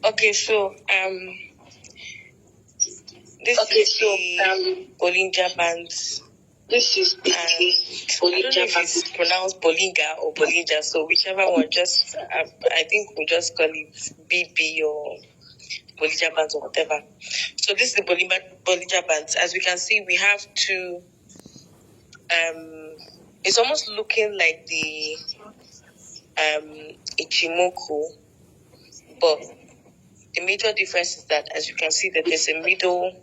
Okay, so this is the Bollinger Bands. This is the I don't know if it's pronounced Bollinger or Bollinger, so whichever one, just I think we'll just call it BB or Bollinger Bands or whatever. So this is the Bollinger Bands. As we can see, we have two. It's almost looking like the Ichimoku, but the major difference is that, as you can see, that there's a middle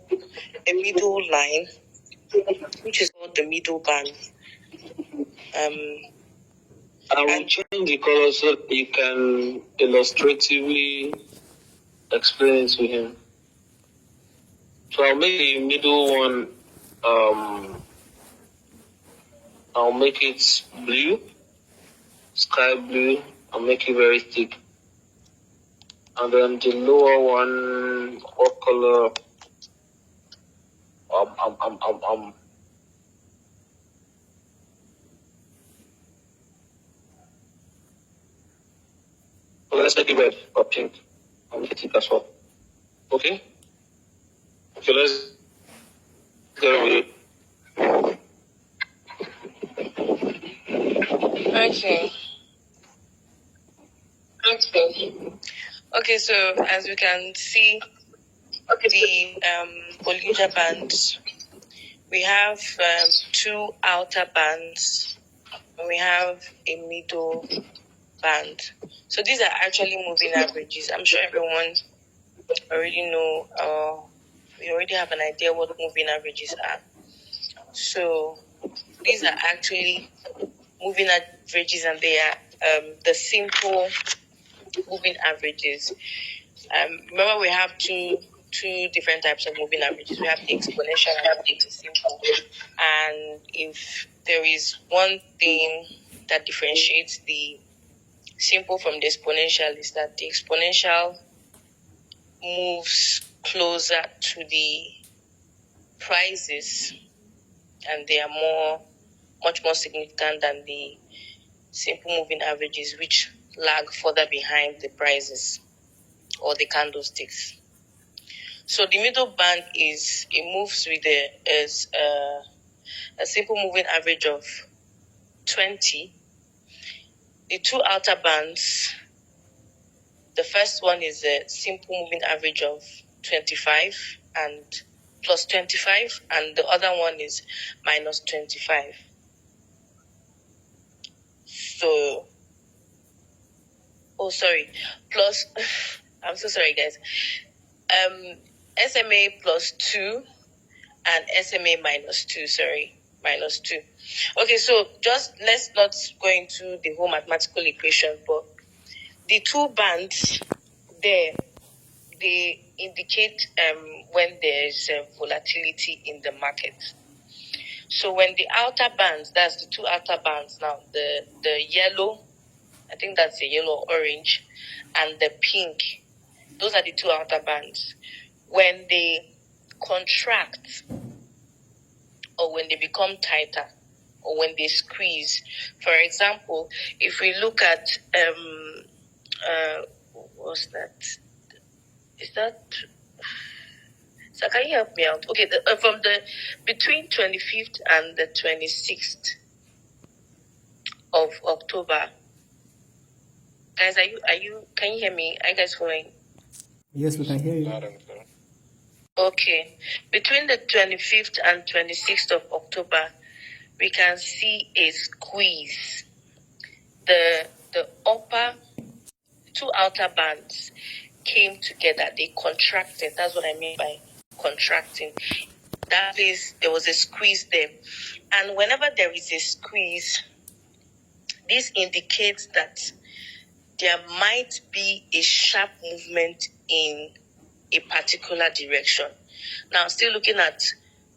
line, which is called the middle band. I will change the color so you can illustratively explain it to him. So I'll make the middle one, I'll make it blue, sky blue. I'll make it very thick. And then the lower one, what color? So let's make it red or pink. I'll make it thick as well. Okay? So let's get with it. Okay. Okay, so as we can see, the Bollinger Bands, we have two outer bands, and we have a middle band. So these are actually moving averages. I'm sure everyone already know, we already have an idea what moving averages are. So these are actually moving averages, and they are the simple moving averages. Remember, we have two different types of moving averages. We have the exponential and the simple. And if there is one thing that differentiates the simple from the exponential, is that the exponential moves closer to the prices, and they are much more significant than the simple moving averages, which lag further behind the prices or the candlesticks. So the middle band moves with a simple moving average of 20. The two outer bands, the first one is a simple moving average of 25 and plus 25, and the other one is minus 25. So, plus, I'm so sorry, guys. SMA plus 2 and SMA minus 2, minus 2. Okay, so just let's not go into the whole mathematical equation, but the two bands there, they indicate when there's volatility in the market. So when the outer bands, that's the two outer bands now, the yellow, I think that's the yellow orange, and the pink, those are the two outer bands. When they contract, or when they become tighter, or when they squeeze. For example, if we look at what's that? Is that? So can you help me out? Okay, from the between 25th and the 26th of October. Guys, are you? Can you hear me? Are you guys following? Yes, we can hear you. Okay, between the 25th and 26th of October, we can see a squeeze. The upper two outer bands came together. They contracted. That's what I mean by contracting. That is, there was a squeeze there. And whenever there is a squeeze, this indicates that there might be a sharp movement in a particular direction. Now, still looking at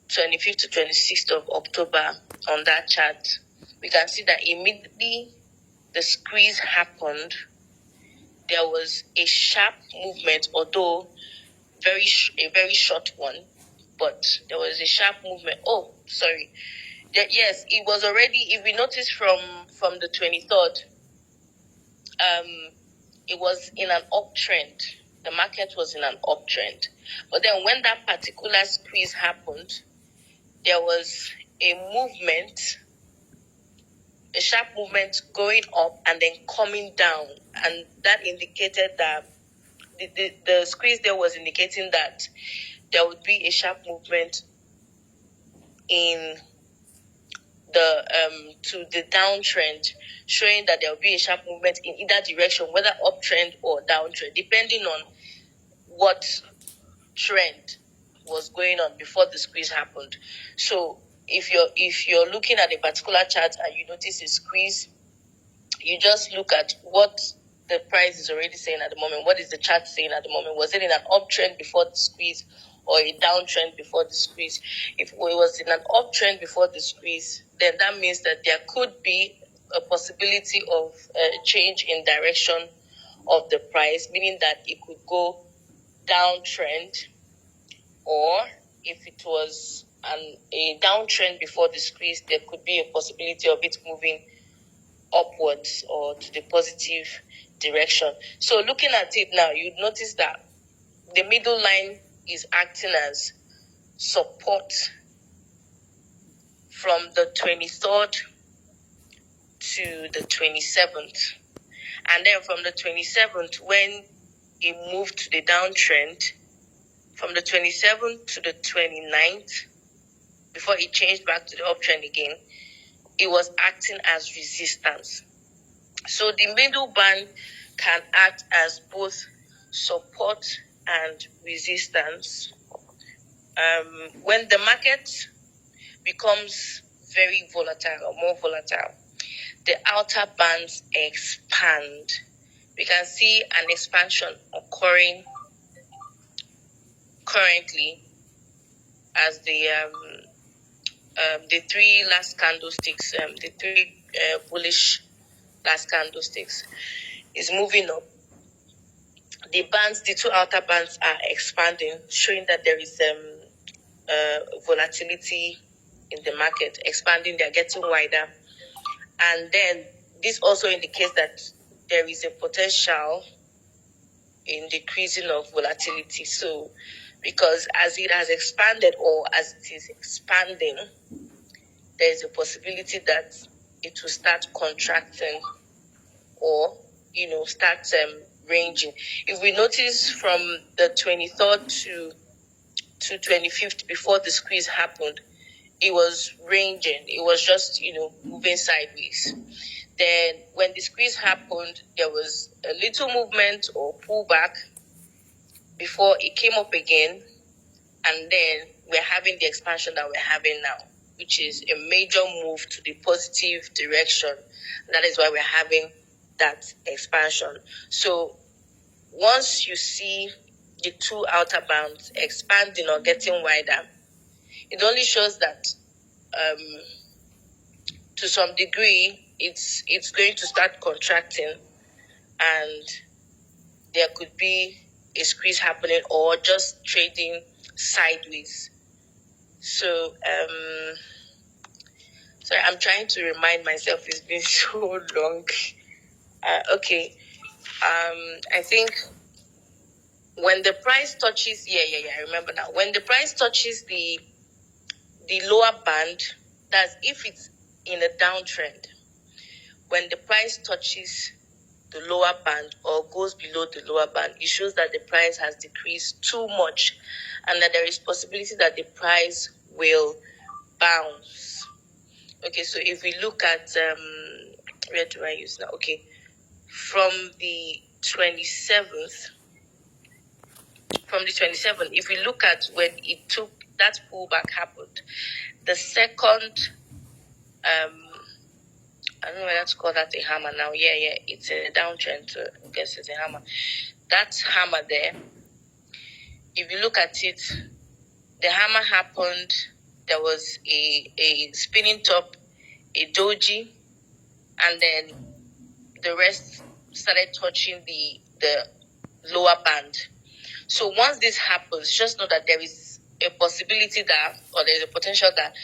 25th to 26th of October on that chart, we can see that immediately the squeeze happened, there was a sharp movement, although a very short one, but there was a sharp movement. Oh, sorry. Yes, it was already, if we notice from the 23rd, it was in an uptrend. the market was in an uptrend. But then when that particular squeeze happened, there was a movement, a sharp movement going up and then coming down. And that indicated that the squeeze there was indicating that there would be a sharp movement in the to the downtrend, showing that there will be a sharp movement in either direction, whether uptrend or downtrend, depending on what trend was going on before the squeeze happened. So if you're looking at a particular chart and you notice a squeeze, you just look at what the price is already saying at the moment. What is the chart saying at the moment? Was it in an uptrend before the squeeze or a downtrend before the squeeze? If it was in an uptrend before the squeeze, then that means that there could be a possibility of a change in direction of the price, meaning that it could go downtrend, or if it was a downtrend before the squeeze, there could be a possibility of it moving upwards or to the positive direction. So looking at it now, you'd notice that the middle line is acting as support from the 23rd to the 27th. And then from the 27th, when it moved to the downtrend, from the 27th to the 29th, before it changed back to the uptrend again, it was acting as resistance. So the middle band can act as both support and resistance. When the market becomes very volatile or more volatile, the outer bands expand. We can see an expansion occurring currently as the three last candlesticks, the three bullish last candlesticks is moving up. The bands, the two outer bands are expanding, showing that there is volatility in the market, expanding, they're getting wider. And then this also indicates that there is a potential in decreasing of volatility. So, because as it has expanded or as it is expanding, there is a possibility that it will start contracting or, start ranging. If we notice from the 23rd to 25th, before the squeeze happened, it was ranging. It was just, moving sideways. Then when the squeeze happened, there was a little movement or pullback before it came up again. And then we're having the expansion that we're having now, which is a major move to the positive direction. That is why we're having that expansion. So once you see the two outer bands expanding or getting wider, it only shows that to some degree it's going to start contracting and there could be a squeeze happening or just trading sideways. So sorry, I'm trying to remind myself, it's been so long. Okay. I think when the price touches, I remember now. When the price touches the lower band, that's if it's in a downtrend. When the price touches the lower band or goes below the lower band, it shows that the price has decreased too much and that there is possibility that the price will bounce. Okay, so if we look at, where do I use now? Okay, from the 27th, if we look at when it took, that pullback happened, the second, I don't know whether to call that a hammer now. Yeah, it's a downtrend, so I guess it's a hammer. That hammer there, if you look at it, the hammer happened, there was a spinning top, a doji, and then the rest started touching the lower band. So once this happens, just know that there is a possibility that, or there's a potential that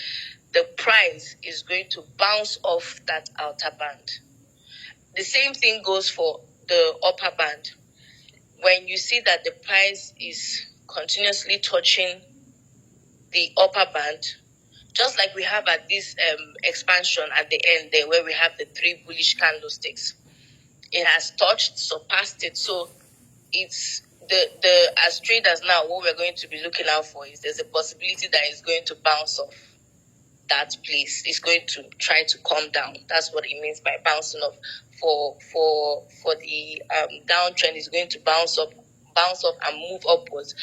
the price is going to bounce off that outer band. The same thing goes for the upper band. when you see that the price is continuously touching the upper band, just like we have at this expansion at the end there, where we have the 3 bullish candlesticks, it has touched, surpassed it. So it's the as traders now, what we're going to be looking out for is there's a possibility that it's going to bounce off that place. It's going to try to come down. That's what it means by bouncing off. For the downtrend, is going to bounce off and move upwards.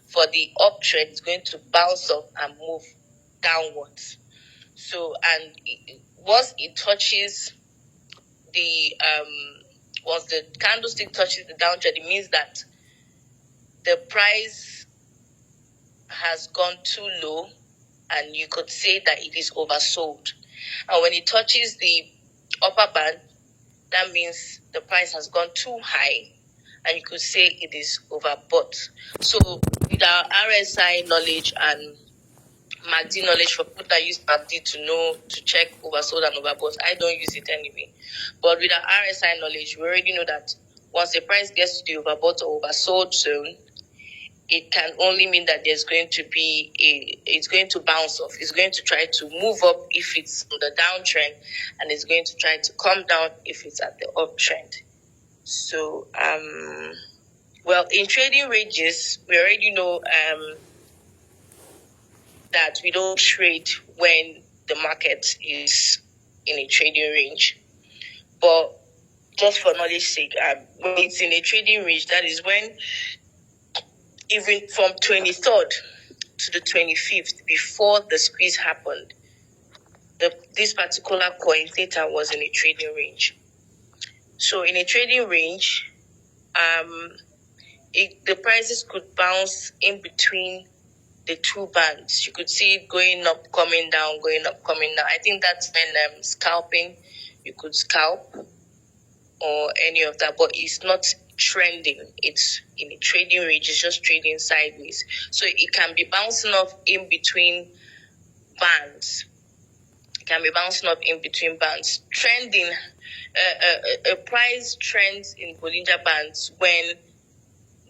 For the uptrend, it's going to bounce off and move downwards. So, and once it touches once the candlestick touches the downtrend, it means that the price has gone too low, and you could say that it is oversold. And when it touches the upper band, that means the price has gone too high, and you could say it is overbought. So with our RSI knowledge and MACD knowledge, for people that use MACD to check oversold and overbought, I don't use it anyway. But with our RSI knowledge, we already know that once the price gets to the overbought or oversold zone, it can only mean that there's going to be it's going to bounce off. It's going to try to move up if it's on the downtrend, and it's going to try to come down if it's at the uptrend. So, well, in trading ranges, we already know that we don't trade when the market is in a trading range. But just for knowledge sake, when it's in a trading range, that is when, even from 23rd to the 25th, before the squeeze happened, this particular coin theta was in a trading range. So in a trading range, the prices could bounce in between the 2 bands. You could see it going up, coming down, going up, coming down. I think that's when scalping, you could scalp or any of that, but it's not trending. It's in a trading range. It's just trading sideways. So it can be bouncing off in between bands. It can be bouncing up in between bands. Trending, a price trends in Bollinger Bands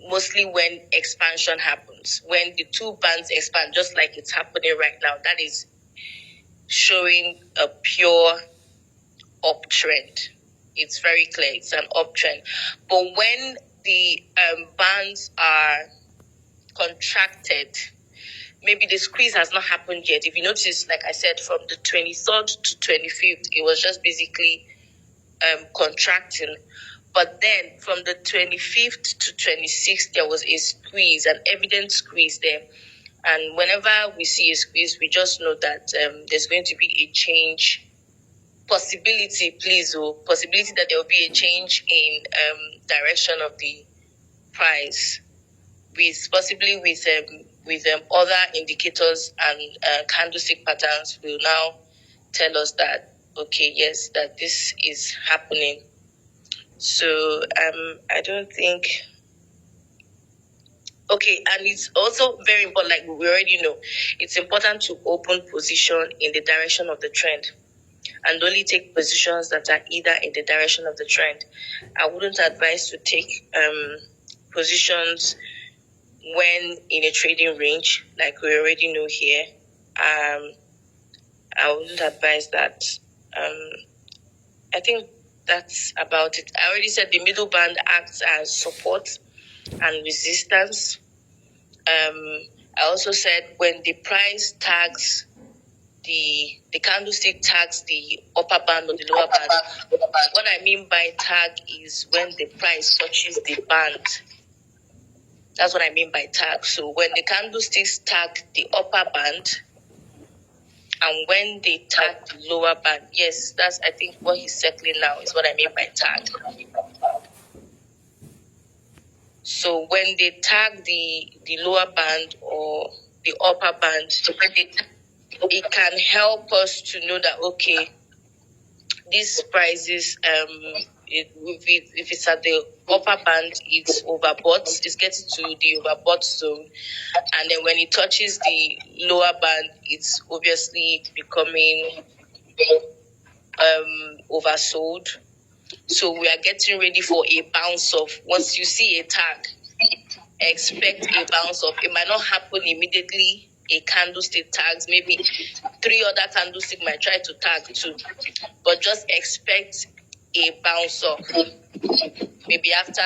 mostly when expansion happens. When the 2 bands expand, just like it's happening right now, that is showing a pure uptrend. It's very clear, it's an uptrend. But when the bands are contracted, maybe the squeeze has not happened yet. If you notice, like I said, from the 23rd to 25th, it was just basically contracting. But then from the 25th to 26th, there was a squeeze, an evident squeeze there. And whenever we see a squeeze, we just know that there's going to be a change. Possibility that there will be a change in direction of the price, possibly with other indicators and candlestick patterns will now tell us that, okay, yes, that this is happening. So I don't think. Okay, and it's also very important, like we already know, it's important to open position in the direction of the trend and only take positions that are either in the direction of the trend. I wouldn't advise to take positions when in a trading range, like we already know here. I wouldn't advise that. I think that's about it. I already said the middle band acts as support and resistance. I also said when the price tags the candlestick tags the upper band or the lower band. What I mean by tag is when the price touches the band. That's what I mean by tag. So when the candlesticks tag the upper band and when they tag the lower band, yes, that's, I think, what he's circling now is what I mean by tag. So when they tag the lower band or the upper band, it can help us to know that, okay, these prices, if it's at the upper band, it's overbought. It's getting to the overbought zone. And then when it touches the lower band, it's obviously becoming oversold. So we are getting ready for a bounce off. Once you see a tag, expect a bounce off. It might not happen immediately. A candlestick tags, maybe 3 other candlestick might try to tag too, but just expect a bounce off. Maybe after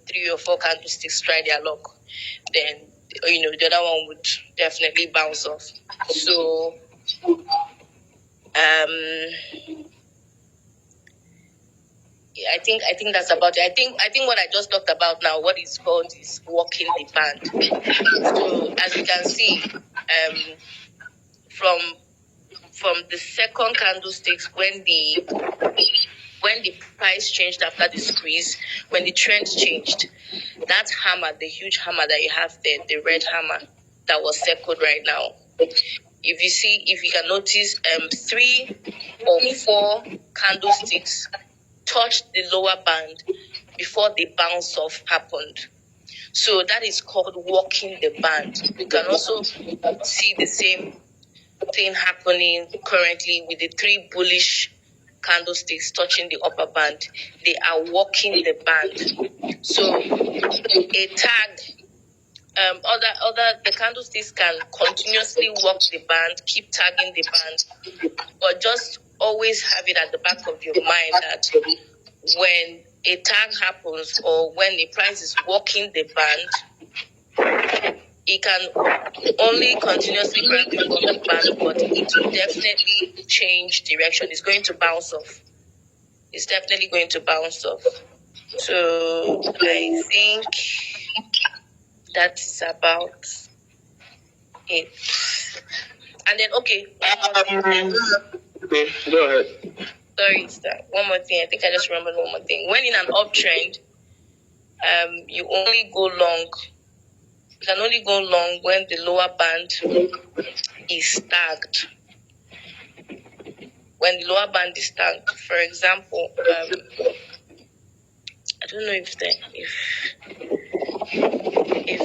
3 or 4 candlesticks try their luck, then the other one would definitely bounce off. So I think that's about it. I think what I just talked about now, what is called is walking the band. So as you can see, from the second candlesticks, when the price changed after the squeeze, when the trend changed, that hammer, the huge hammer that you have there, the red hammer that was circled right now. If you can notice, 3 or 4 candlesticks touched the lower band before the bounce off happened. So that is called walking the band. You can also see the same thing happening currently with the 3 bullish candlesticks touching the upper band. They are walking the band. So a tag, the candlesticks can continuously walk the band, keep tagging the band, but just always have it at the back of your mind that when a tag happens or when the price is walking the band, it can only continuously grab you from the band, but it will definitely change direction. It's going to bounce off. It's definitely going to bounce off. So I think that's about it. And then, okay, go ahead. Sorry, sir. One more thing. I think I just remembered one more thing. When in an uptrend, you only go long. You can only go long when the lower band is tagged. When the lower band is tagged, for example, I don't know if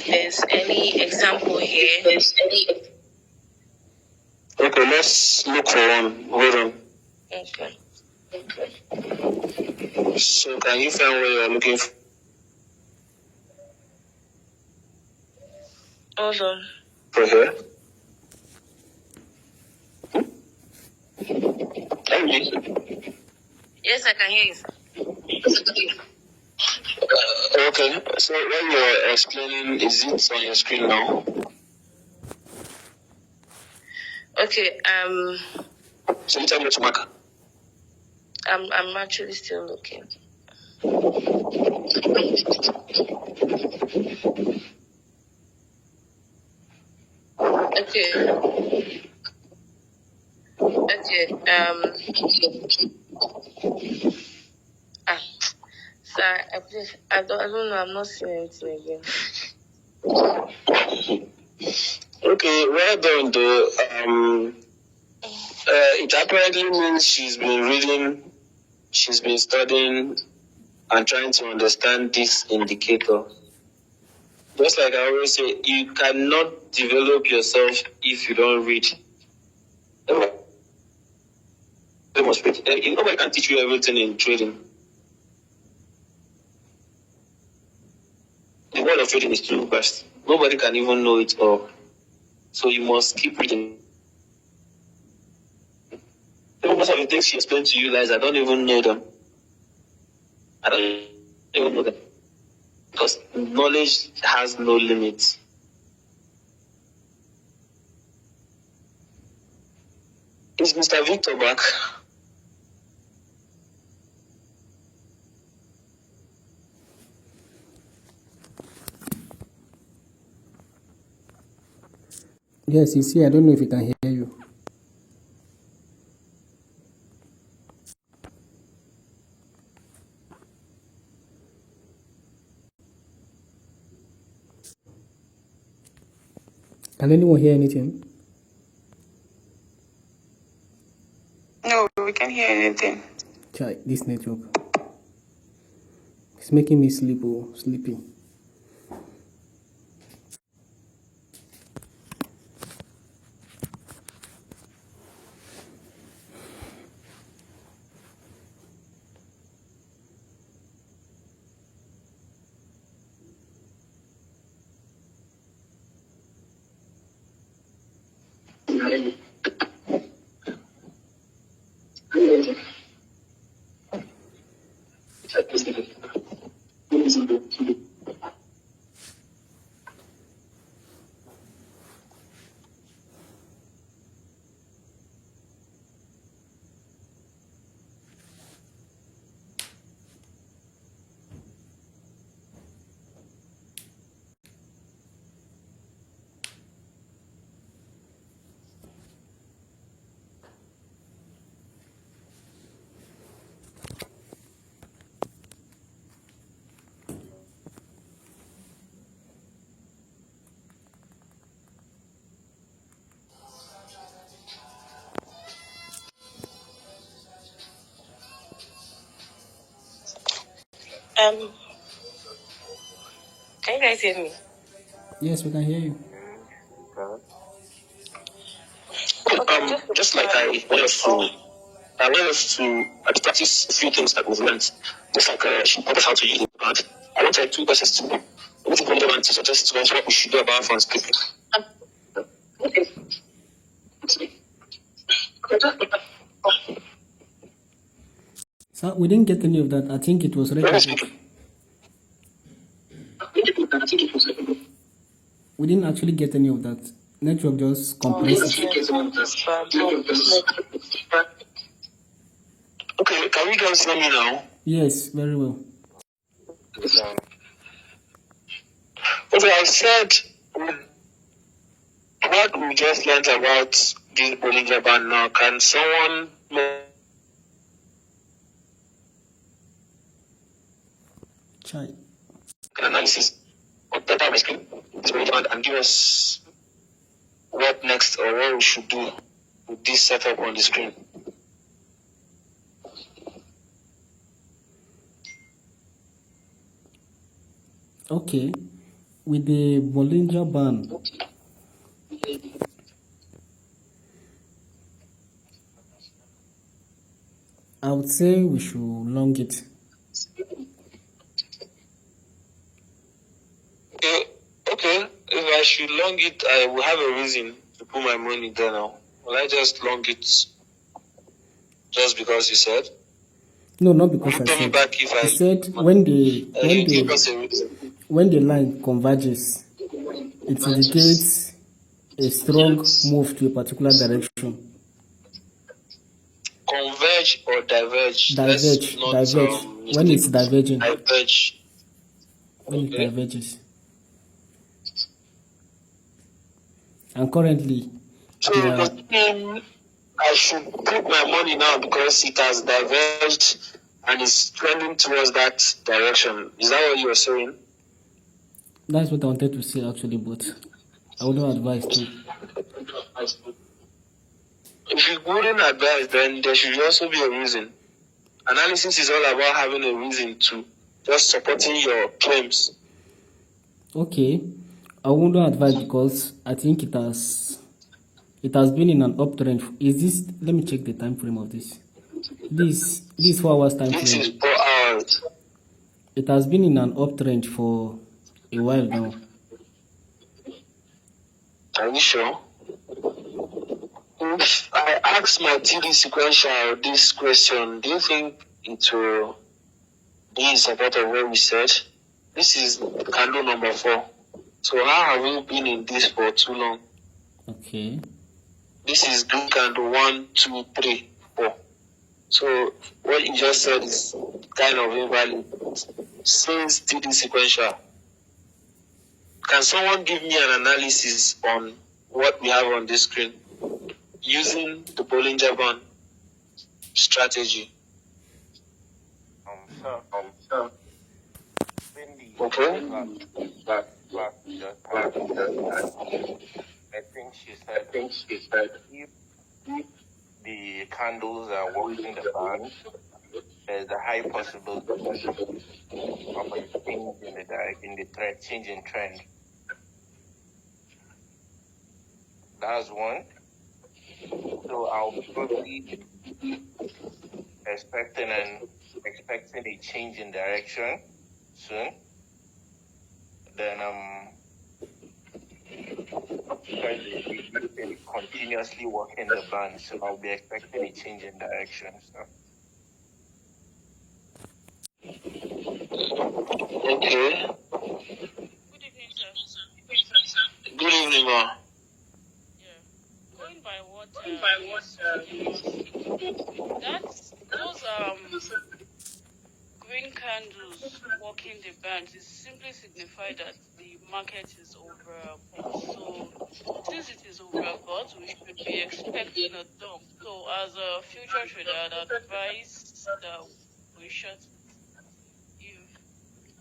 there's any example here. Okay, let's look for one. Hold on. Okay. So can you find where you're looking for? Hold on. For here? Can you? Yes, I can hear you, sir. Okay, so what you're explaining, is it on your screen now? Okay, So you tell me to mark. I'm actually still looking. Okay. Sir, I don't know. I'm not seeing anything again. Okay, well done though. It apparently means she's been reading, she's been studying and trying to understand this indicator. Just like I always say, you cannot develop yourself if you don't read. Nobody can teach you everything in trading. The world of trading is too vast. Nobody can even know it all. So you must keep reading. Most of the things she explained to you guys, I don't even know them. I don't even know them. Because knowledge has no limits. Is Mr. Victor back? Yes, you see, I don't know if he can hear you. Can anyone hear anything? No, we can't hear anything. Try this network. It's making me sleepy. Can you guys hear me? Yes, we can hear you. Just like I want us to practice a few things that we've learned. Just like she taught us how to use the pad. I wanted two questions to which one they want to suggest to us what we should do about phone skipping. So we didn't get any of that. I think it was record. We didn't actually get any of that. Network just compressed. Okay, can we guys hear me now? Yes, very well. Okay, I said what we just learned about this Bollinger Band now. Can someone Chai. analysis of that time screen and give us what next or what we should do with this setup on the screen? Okay, with the Bollinger Band, I would say we should long it. Okay. If I should long it, I will have a reason to put my money there now. Will I just long it just because you said? No, not because Will I you pay me said. back if I said when give us a reason? when the line converges, it indicates a strong move to a particular direction. Converge or diverge? Diverge. When it's diverging. Diverge. When it diverges. And currently, So I should put my money now because it has diverged and is trending towards that direction. Is that what you are saying? That's what I wanted to say actually, but I wouldn't advise to. If you wouldn't advise, then there should also be a reason. Analysis is all about having a reason to just supporting your claims. Okay, I wouldn't advise because I think it has been in an uptrend. Is this? Let me check the time frame of this. This 4 hours time frame. This is 4 hours. It has been in an uptrend for a while now. Are you sure? If I ask my TD sequential this question, do you think it will be in support of what we said? This is candle number 4. So how have we been in this for too long? Okay. This is green candle 1, 2, 3, 4. So what you just said is kind of invalid. Since TD sequential, can someone give me an analysis on what we have on this screen using the Bollinger Band strategy? Okay. I think she said if the candles are working the band, there's a high possibility of a change in the change in trend. That's one. So I'll probably expecting a change in direction soon. Then continue continuously working the band, so I'll be expecting a change in direction. So. Okay. Good evening, sir. Good evening, ma. Yeah. Going by what those green candles walking the bands is simply signify that the market is overbought. So since it is overbought, we should be expecting a dump. So as a future trader, I'd advise that we short if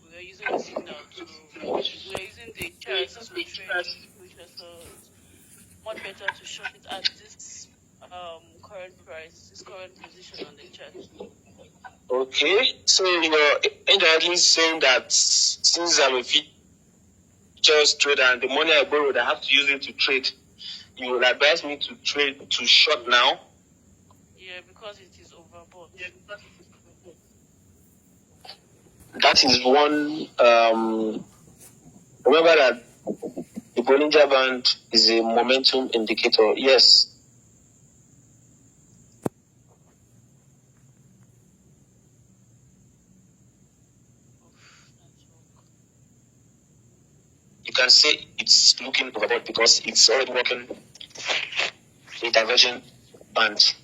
we are using the signal to we are using the chart to trade future. So it's much better to short it at this current price, this current position on the chart. Okay. So you're indirectly saying that since I'm a futures trader and the money I borrowed, I have to use it to trade. You will advise me to trade to short now. Yeah, because it is overbought. That is one. Remember that the Bollinger Band is a momentum indicator. Yes. You can say it's looking overbought because it's already working a divergent band.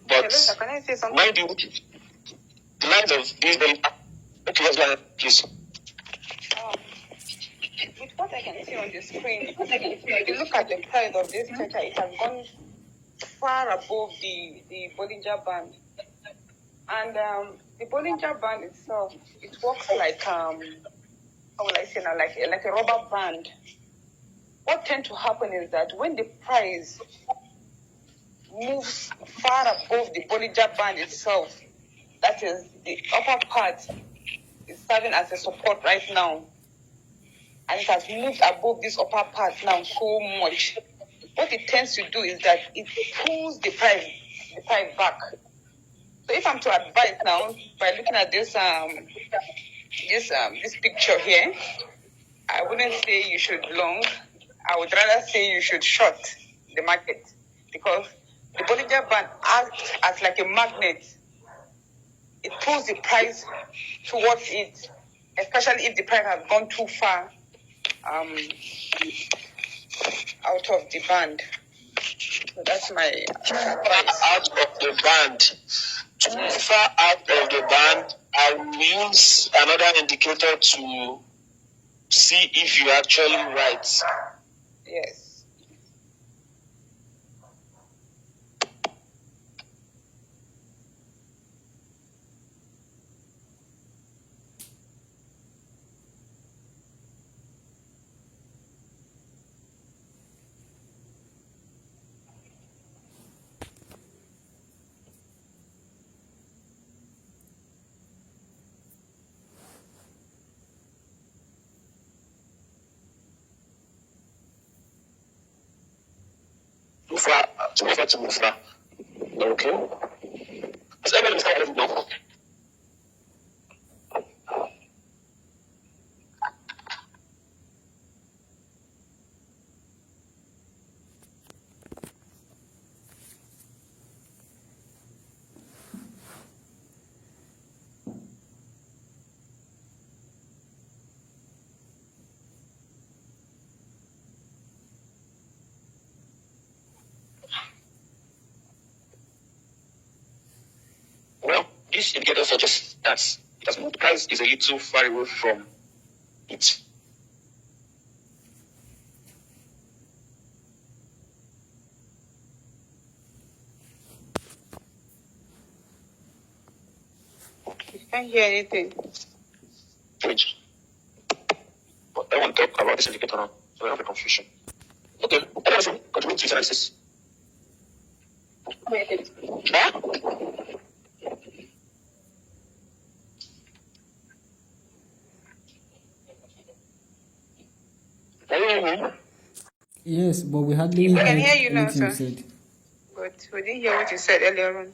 But Hello, can I say something? mind you, the lines of these very okay, let's go ahead, please. With what I can see on the screen, if you look at the price of this theta, it has gone far above the Bollinger Band. And the Bollinger Band itself, it works like, how will I say now, like a rubber band. What tends to happen is that when the price moves far above the Bollinger Band itself, that is the upper part is serving as a support right now. And it has moved above this upper part now so much. What it tends to do is that it pulls the price back. So if I'm to advise now by looking at this this picture here, I wouldn't say you should long. I would rather say you should short the market because the Bollinger Band acts as like a magnet. It pulls the price towards it, especially if the price has gone too far out of the band. So that's my advice. Out of the band. Too far out of the band, I will use another indicator to see if you're actually right. Yes. Too far. Okay. Is everybody understand what I do? Well, this indicator suggests that it has moved price is a little far away from it. Can't hear anything. Change. But I want to talk about this indicator now, so I don't have a confusion. Okay, anyone else contribute to this analysis? Huh? Can you hear me? Yes, but we hardly We can heard hear you now, anything you sir. said. But we didn't hear what you said earlier on.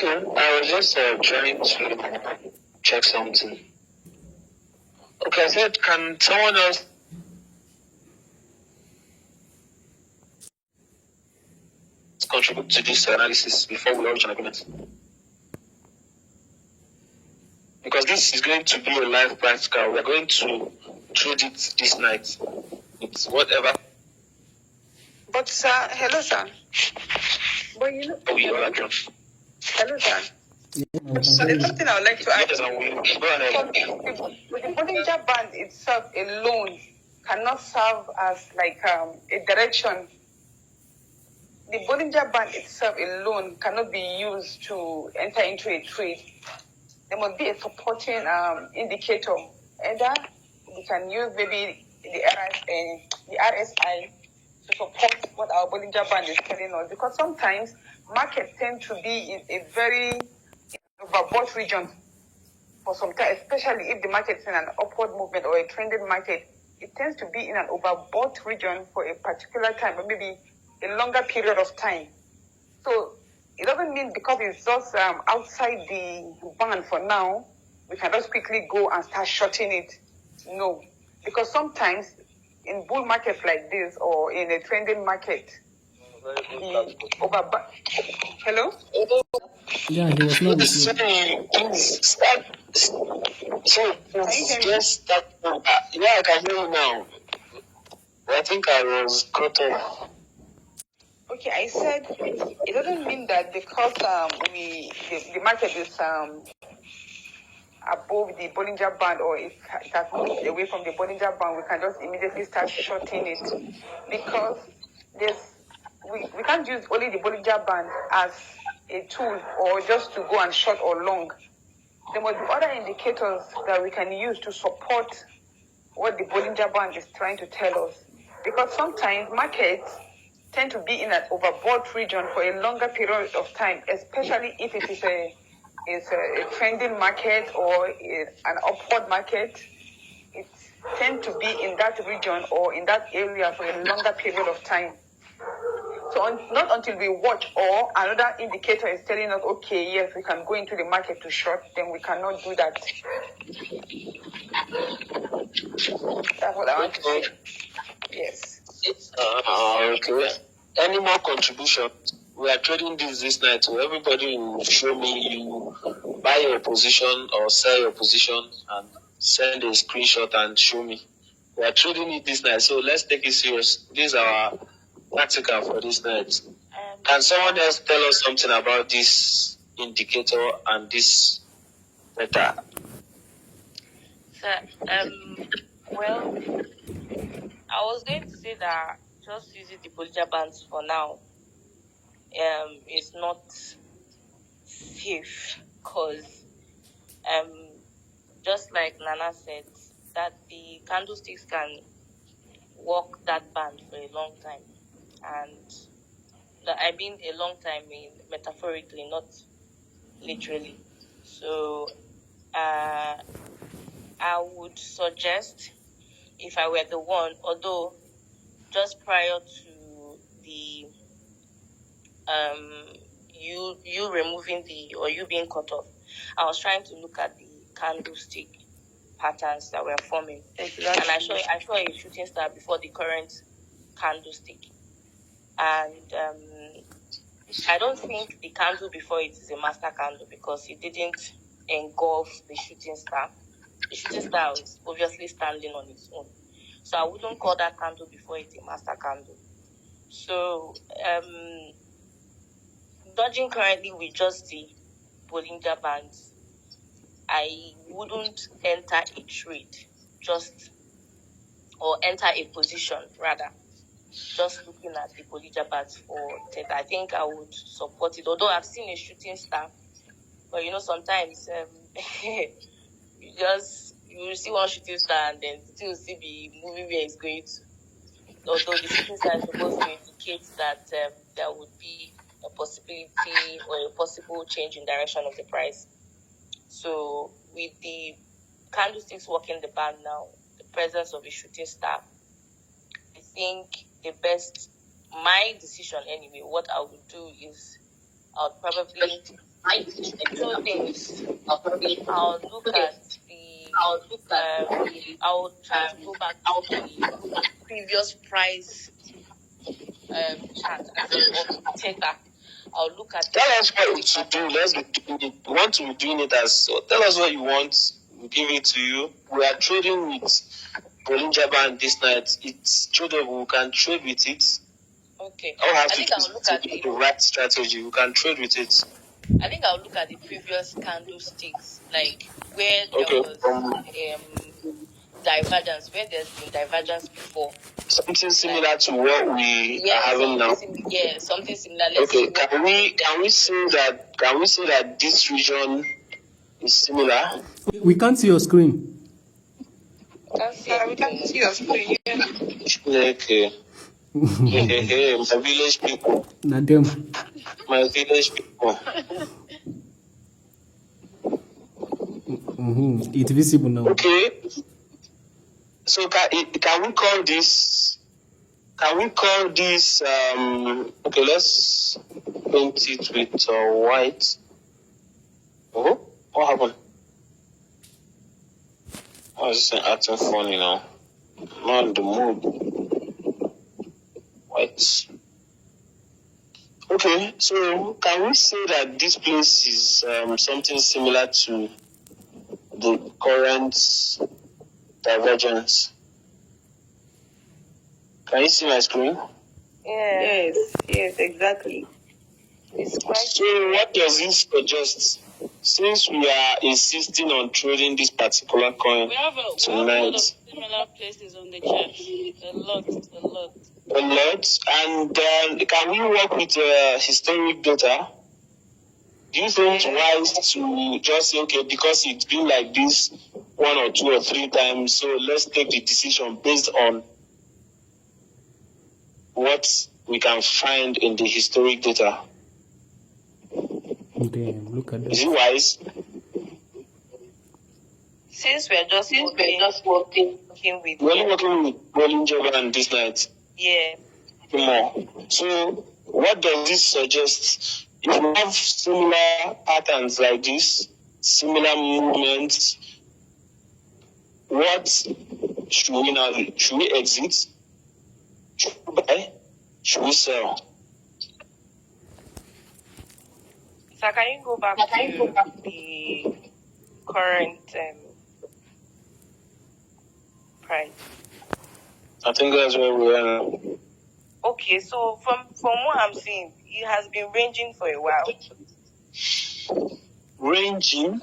Okay, I was just trying to check something. Okay, I said, can someone else contribute to this analysis before we reach an agreement? Because this is going to be a live practical. We're going to trade it this night. It's whatever But sir, hello sir. But you know, we all agree. hello sir. Yeah, we can So hear there's you. something I would like to add. Yes, and we go ahead. The Bollinger Band itself alone cannot serve as like a direction. The Bollinger Band itself alone cannot be used to enter into a trade. There must be a supporting indicator. Either we can use maybe the RSI to support what our Bollinger Band is telling us, because sometimes markets tend to be in a very overbought region for some time, especially if the market is in an upward movement or a trending market. It tends to be in an overbought region for a particular time, or maybe a longer period of time. So it doesn't mean because it's just outside the band for now, we can just quickly go and start shorting it. No, because sometimes in bull markets like this or in a trending market, the overbought. Hello? Yeah, he was not with you. Sorry, please start. So, Can you hear me? just start. Yeah, I can hear you now. I think I was cut off. Okay, I said it doesn't mean that because the market is above the Bollinger Band, or it has moved away from the Bollinger Band, we can just immediately start shorting it, because we can't use only the Bollinger Band as a tool or just to go and short or long. There must be other indicators that we can use to support what the Bollinger Band is trying to tell us, because sometimes markets tend to be in an overbought region for a longer period of time, especially if it is a trending market or an upward market. It tends to be in that region or in that area for a longer period of time. So not until we watch or another indicator is telling us, okay, yes, we can go into the market to short, then we cannot do that. That's what I want to say. Yes. Okay. Any more contribution? We are trading this night, so everybody will show me you buy your position or sell your position and send a screenshot and show me. We are trading it this night, so let's take it serious. This is our practical for this night. Can someone else tell us something about this indicator and this data? So, well, I was going to say that just using the Bollinger Bands for now is not safe, because just like Nana said, that the candlesticks can walk that band for a long time, and I mean a long time metaphorically, not literally. So I would suggest, if I were the one, although just prior to the you removing or you being cut off, I was trying to look at the candlestick patterns that were forming, Exactly. and I saw a shooting star before the current candlestick, and I don't think the candle before it is a master candle, because it didn't engulf the shooting star. The shooting star is obviously standing on its own, so I wouldn't call that candle before it a master candle. So dodging currently with just the Bollinger Bands, I wouldn't enter a trade, or enter a position rather, just looking at the Bollinger Bands for that. I think I would support it, although I've seen a shooting star, but sometimes you will see one shooting star and then still see the movie where it's going to. Although the shooting star is supposed to indicate that there would be a possibility or a possible change in direction of the price. So with the candlesticks walking the band now, the presence of a shooting star, I think my decision anyway, what I would do is I would probably two things. I'll look at I'll try to go back to the previous price chart as in of Theta. I'll look at Tell us what to do. Let's be doing it. We want to be doing it as so. Tell us what you want. We'll give it to you. We are trading with Bollinger Band this night. It's tradable. We can trade with it. Okay. All have I to think do I'll look is at to do the the right strategy. We can trade with it. I think I'll look at the previous candlesticks, like where there Okay. was divergence, where there's been divergence before. Something similar to what we Yeah, are having now. something similar. Let's Okay. see what Can we say that this region is similar? We can't see your screen. We can see your screen. Okay. Hey, my village people. Na them. My village people. It's visible now. Okay. So can we call this? Can we call this? Okay, let's paint it with white. Oh, what happened? Oh, this is acting funny now. Not in the mood. White. Okay, so can we say that this place is something similar to the current divergence? Can you see my screen? Yes, exactly. it's quite So what does this suggest? Since we are insisting on trading this particular coin We have a lot of tonight, similar places on the chart. A lot. a lot, and can we work with historic data? Do you think it's wise to just say, okay, because it's been like this 1 or 2 or 3 times, so let's take the decision based on what we can find in the historic data? Damn, look at Is that. it wise? since we're just working with We're only working with Bollinger Band this night. yeah. More. So, what does this suggest? If we have similar patterns like this, similar movements, what should we now do? Should we exit? Should we buy? Should we sell? So can you go back to the current price? I think that's where we are now. Okay, so from what I'm seeing, it has been ranging for a while. Ranging?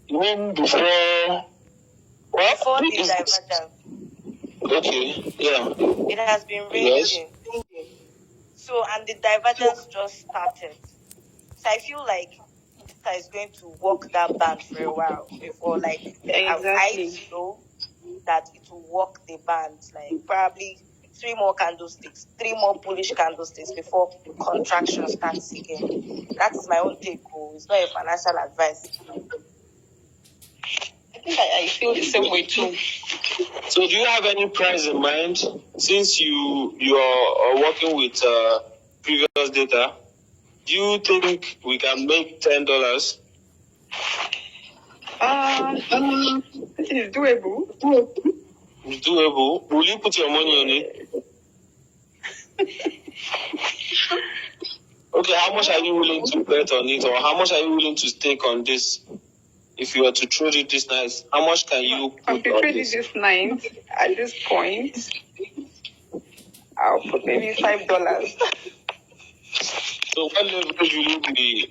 You mean before? Before the Is- divergence, Okay, yeah. it has been Yes. ranging. So, and the divergence just started. So I feel like Theta is going to walk that band for a while before, like, Exactly. I know that it will walk the band, like probably 3 more candlesticks, 3 more bullish candlesticks before contraction starts again. That is my own take. It's not a financial advice. I think I feel the same way too. So, do you have any price in mind? Since you are working with previous data, do you think we can make $10? This is doable. It's doable. Will you put your money on it? Okay, how much are you willing to bet on it, or how much are you willing to stake on this? If you were to trade it this night, how much can you I'm put on trading this? this night. At this point, I'll put maybe $5. So, what leverage will you be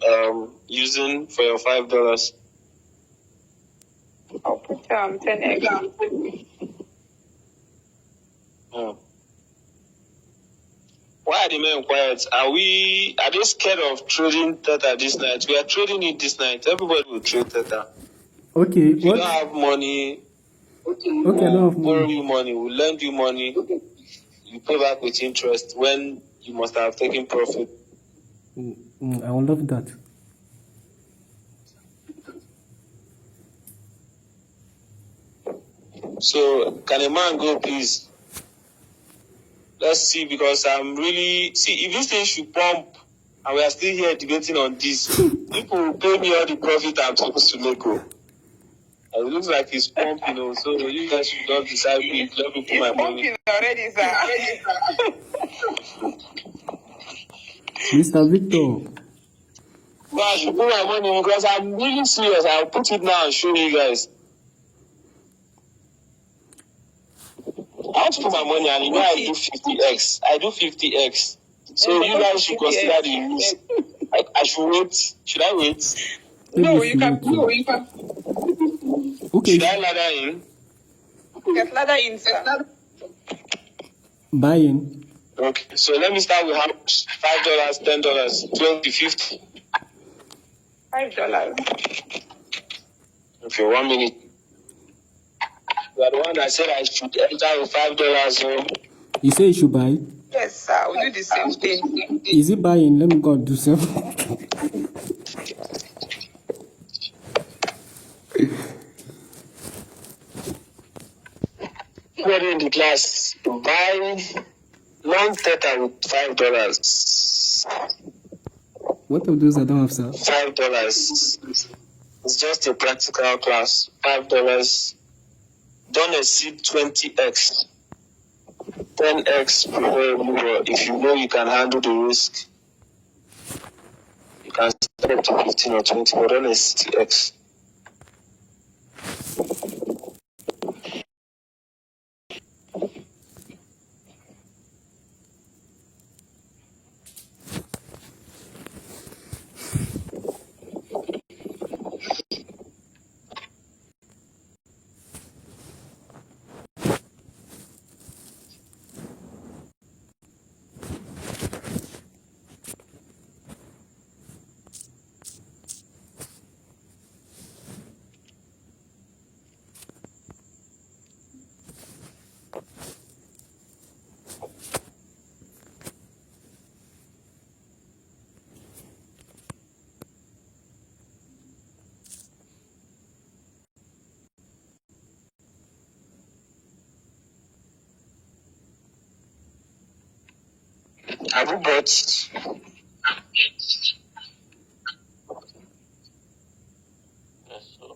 using for your $5? I'll put 10x. Why are the men quiet? Are they scared of trading Theta this night? We are trading it this night. Everybody will trade Theta. Okay, If you what? don't have money, Okay, I don't have borrow money. you money, we'll lend you money. You pay back with interest when you must have taken profit. I will love that. So, can a man go, please? Let's see, because I'm really... See, if this thing should pump And we are still here debating on this. People will pay me all the profit I'm supposed to make. Oh. It looks like it's pumping, so you guys should not decide me. Let me put my money. Already, sir. Mr. Victor. Well, I should put my money because I'm really serious. I'll put it now and show you guys. I want to put my money and I do 50x. I do 50x. So you guys should consider the risk. I should wait. Should I wait? No, you can. Okay. Should I ladder in? Yes, ladder in, sir. Buy in. Okay. So let me start with how much? $5, $10, $20, $50. $5. Okay, 1 minute. You are the one that said I should enter with $5. So You say you should buy? Yes, sir. We'll do the same thing. Is it buying? Let me go and do something. everybody in the class, buy long theta with $5. What of those I don't have, sir? $5. It's just a practical class. $5. Don't exceed 20x. 10x before if you know you can handle the risk. You can start up to 15 or 20, but don't exceed x. Have you bought? Yes, sir.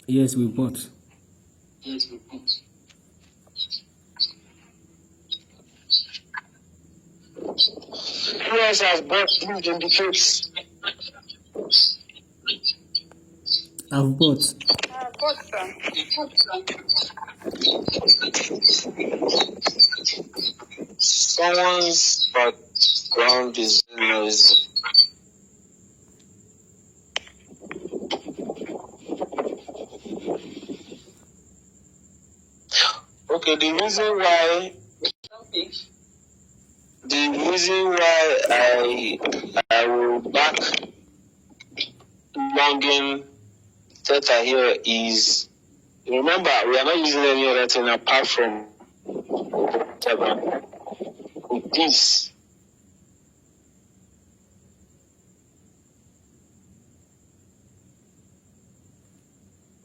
Yes, we bought. Who else has bought? Please indicate. I've bought. But, sir. Someone's background is noisy. Okay, the reason why I will back longing theta here is, remember, we are not using any other thing apart from whatever. With this,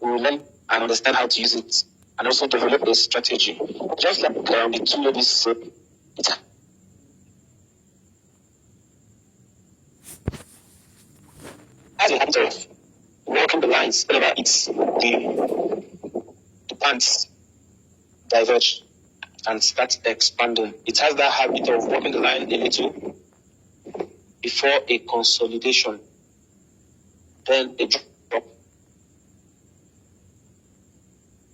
we will learn and understand how to use it and also develop a strategy. Just like the two ladies said, it has a habit of walking the lines whenever it's the bands diverge and start expanding. It has that habit of walking the line a little before a consolidation, then a drop.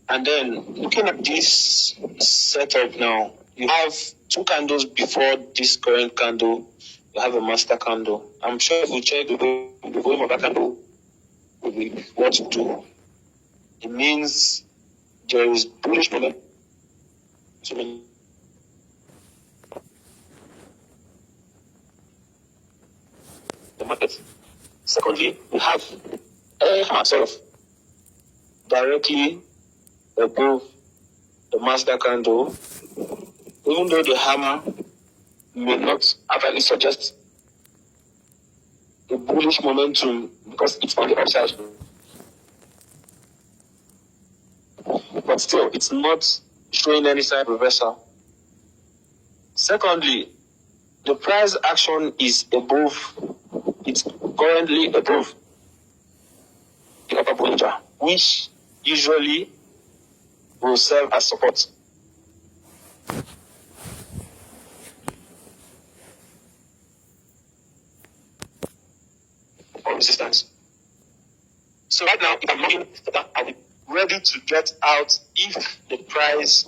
And then looking at this setup now, you have two candles before this current candle. You have a master candle. I'm sure if we check the volume of that candle, what to do. It means there is bullish momentum. The market. Secondly, we have a hammer sort of directly above the master candle, even though the hammer may not actually suggest a bullish momentum because it's on the upside. But still, it's not showing any sign of reversal. Secondly, the price action is above, it's currently above the upper Bollinger, which usually will serve as support. Or resistance. So right now, if I'm looking for that, I'll be ready to get out if the price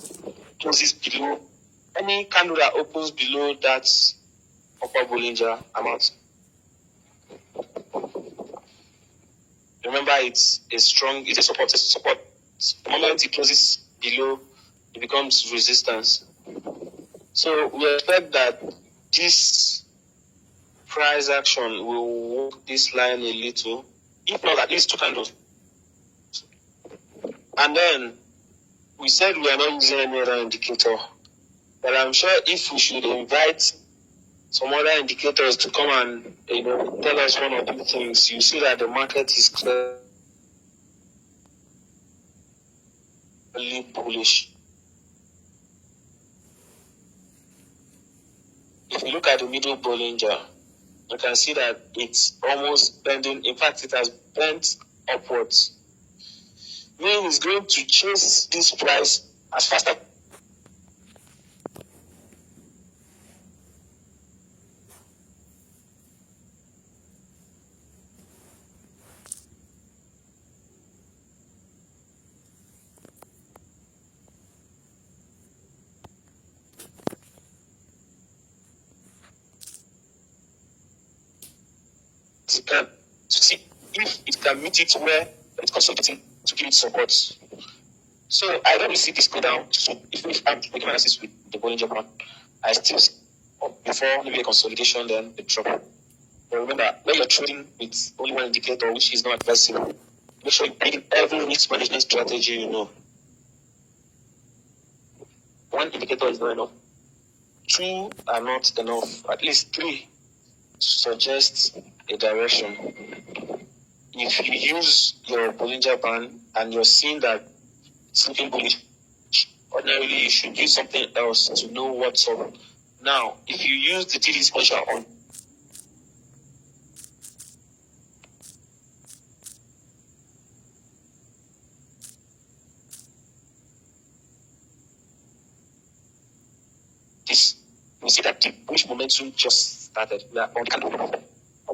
closes below any candle that opens below that upper Bollinger amount. Remember, it's a support. The moment it closes below, it becomes resistance. So we expect that this price action will walk this line a little, if not at least 2 candles. And then we said we are not using any other indicator, but I'm sure if we should invite some other indicators to come and tell us one or two things, you see that the market is clearly bullish. If you look at the middle Bollinger, you can see that it's almost bending. In fact, it has bent upwards. Meaning it's going to chase this price as fast as it can, to see if it can meet it where it's consolidating to give it support. So I don't really see this go down. So even if I'm making analysis with the Bollinger Band, I still see before maybe a consolidation, then the drop. But remember, when you're trading with only one indicator, which is not advisable, make sure you bring in every risk management strategy you know. One indicator is not enough. 2 are not enough. At least 3 suggest a direction. If you use your Bollinger Band and you're seeing that it's looking bullish, ordinarily you should use something else to know what's up. Now, if you use the TD special on this, you see that the bullish momentum just started. We are on the candle.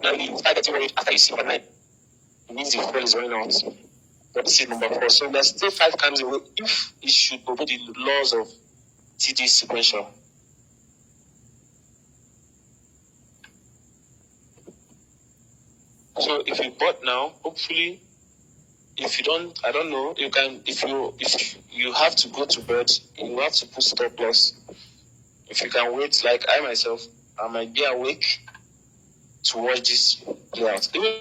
Now you start getting worried after you see overnight. It means the fuel is running out. But this is number 4. So there's still 5 candles away if it should obey the laws of TD sequential. So if you bought now, hopefully, if you don't, I don't know, you can, if you have to go to bed, you have to put stop loss. If you can wait, like I myself, I might be awake to watch this play out. Even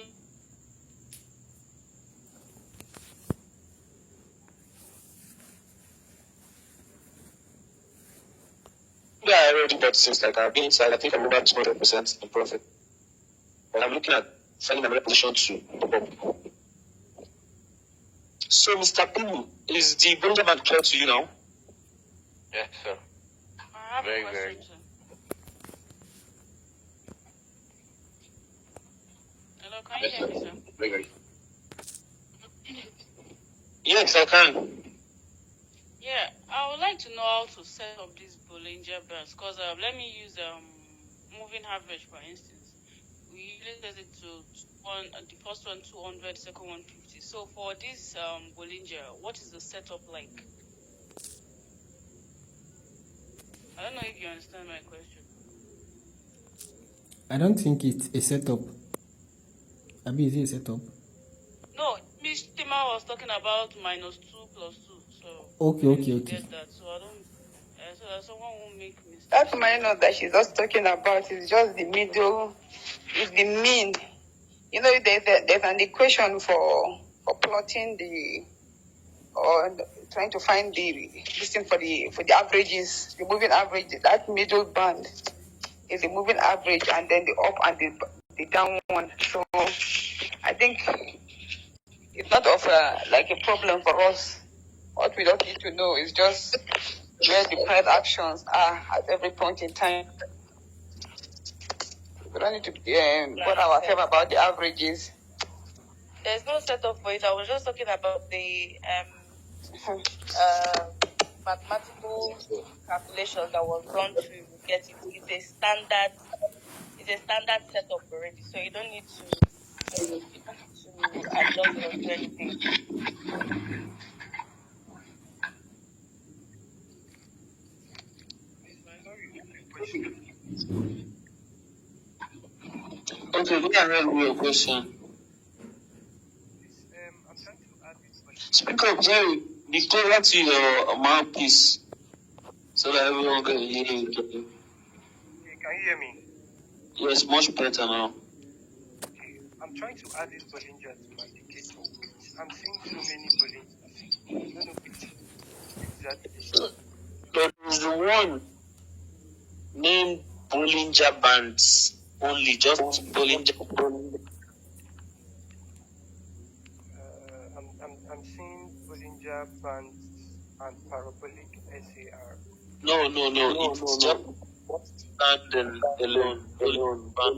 I already bought since like I've been inside, I think I'm over 200% in profit. But I'm looking at finding another position to top up. So, Mr. Pulu, is the Bollinger Band clear to you now? Yes, sir. I have Very, a very. question, sir. Hello, can you Yes, hear me, sir. sir? Very, very. Yes, I can. Yeah, I would like to know how to set up these Bollinger Bands. Because let me use moving average, for instance. We usually set it to the first one 200, second one 50. So for this Bollinger, what is the setup like? I don't know if you understand my question. I don't think it's a setup. Abi, is it a setup? No, Miss Tima was talking about -2 + 2. So Okay. get that. So I don't. So that someone won't make mistakes. That minus that she's just talking about is just the middle, is the mean. You know, there's an equation for plotting trying to find this thing for the averages, the moving average. That middle band is the moving average, and then the up and the the down one. So I think it's not of like a problem for us. What we don't need to know is just where the price actions are at every point in time. We don't need to bother ourselves about the averages. There's no setup for it. I was just talking about the mathematical calculation that was done to get it. It's a standard setup already, so you don't need to adjust or do anything. Okay, go ahead with your question. I'm trying to add this question. Speak up, Jerry. Be closer to your mouthpiece so that everyone can hear you. Okay, can you hear me? Yes, much better now. Okay, I'm trying to add this Bollinger to my indicator. I'm seeing so many Bollingers. I don't know which exactly. There is the one named Bollinger Bands only, just Bollinger. I'm seeing Bollinger Bands and parabolic SAR. No, it's just standing alone. Band.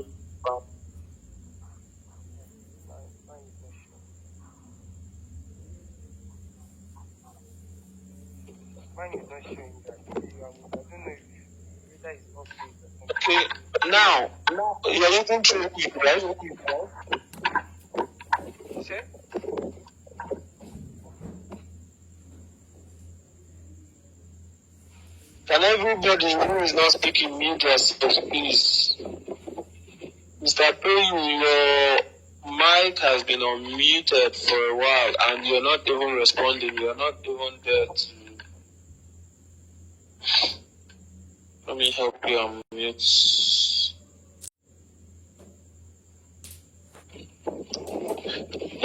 Mine is not showing that. I don't know if whether it's update or something. Okay, now you're looking through it, right? Sir? Can everybody who is not speaking mute yourself, please? Mr. Payne, your mic has been unmuted for a while and you're not even responding. You're not even there to... Let me help you unmute.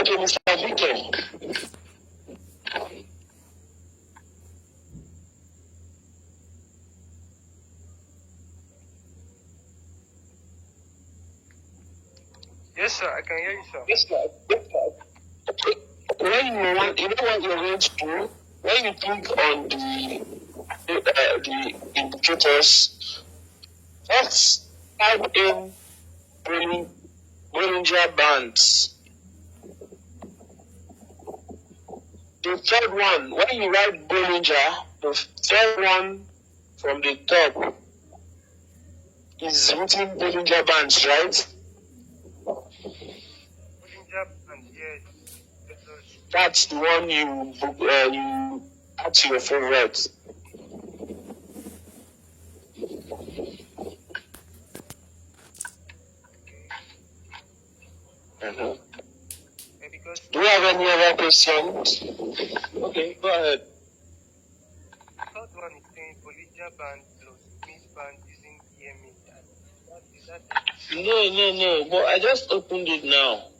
Okay, Mr. Victor. Yes, sir. I can hear you, sir. Yes, sir. When you know what you're going to do, when you click on the indicators, let's type in Bollinger Bands. The third one, when you write Bollinger, the third one from the top is written Bollinger Bands, right? Bollinger Bands, yes. That's the one you add to your favorite. Because Do you have any other questions? Okay, go ahead. the third one is saying Bollinger Band plus Smith Band using EMA. Is that No, but I just opened it now.